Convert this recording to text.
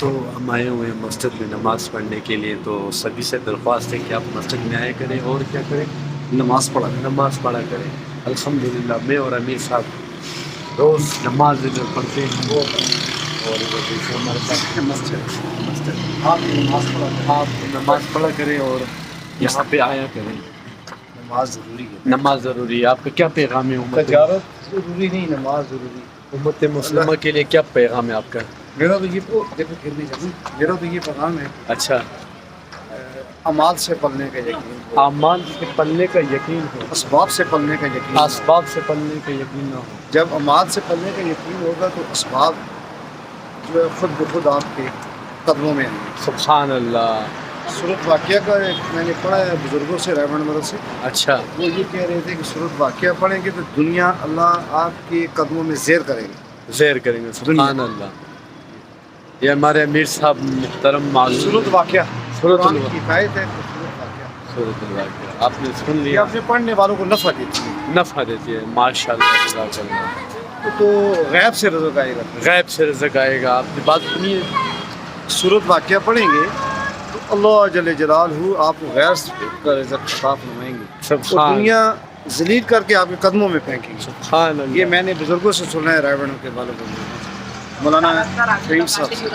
تو ہم آئے ہوئے ہیں مسجد میں نماز پڑھنے کے لیے، تو سبھی سے درخواست ہے کہ آپ مسجد میں آیا کریں اور کیا کریں، نماز پڑھا کریں۔ الحمدللہ میں اور امیر صاحب روز نماز ادھر پڑھتے ہیں، اور ادھر دیکھیں ہمارے پاس ہے مسجد۔ آپ نماز پڑھا کریں اور یہاں پہ آیا کریں۔ نماز ضروری ہے، نماز ضروری ہے۔ آپ کا کیا پیغام ہے تجارت ضروری نہیں، نماز ضروری ہے۔ امت مسلمہ کے لیے؟ کیا پیغام ہے آپ کا؟ میرا تو یہ پیغام ہے، اچھا، اعمال سے پلنے کا یقین ہو، اعمال سے پلنے کا یقین ہو، اسباب سے پلنے کا یقین ہو۔ اسباب سے پلنے کا یقین نہ ہو۔ جب اعمال سے پلنے کا یقین ہوگا تو اسباب جو ہے خود بخود آپ کے قدموں میں آئیں گے۔ سبحان اللہ۔ صورت واقعہ کا میں نے پڑھا ہے بزرگوں سے، رائمنڈ مدر سے، اچھا، وہ یہ کہہ رہے تھے کہ صورت واقعہ پڑھیں گے تو دنیا اللہ آپ کے قدموں میں زیر کرے گا۔ زیر کریں گے، سبحان اللہ۔ یہ ہمارے امیر صاحب محترم معلوم صورت واقعہ صورت قرآن الواقعہ، کی آیت ہے، تو صورت واقعہ صورت الواقعہ آپ نے سن یہ لیا، اپنے پڑھنے والوں کو نفع دیتی ہے، نفع دیتی ہے۔ ماشاء اللہ، جزاک اللہ۔ تو غیب سے رزق آئے گا۔ غیب سے رزق آئے گا۔ آپ نے بات سنی ہے؟ صورت واقعہ پڑھیں گے تو اللہ جل جلالہ آپ کو غیر کا رزق عطا فرمائیں گے، اور سبحان دنیا ذلیل کر کے آپ کے قدموں میں پھینکیں گے۔ سبحان اللہ۔ یہ میں نے بزرگوں سے سنا ہے، رائبنوں کے والوں کو، مولانا فریم صاحب سے۔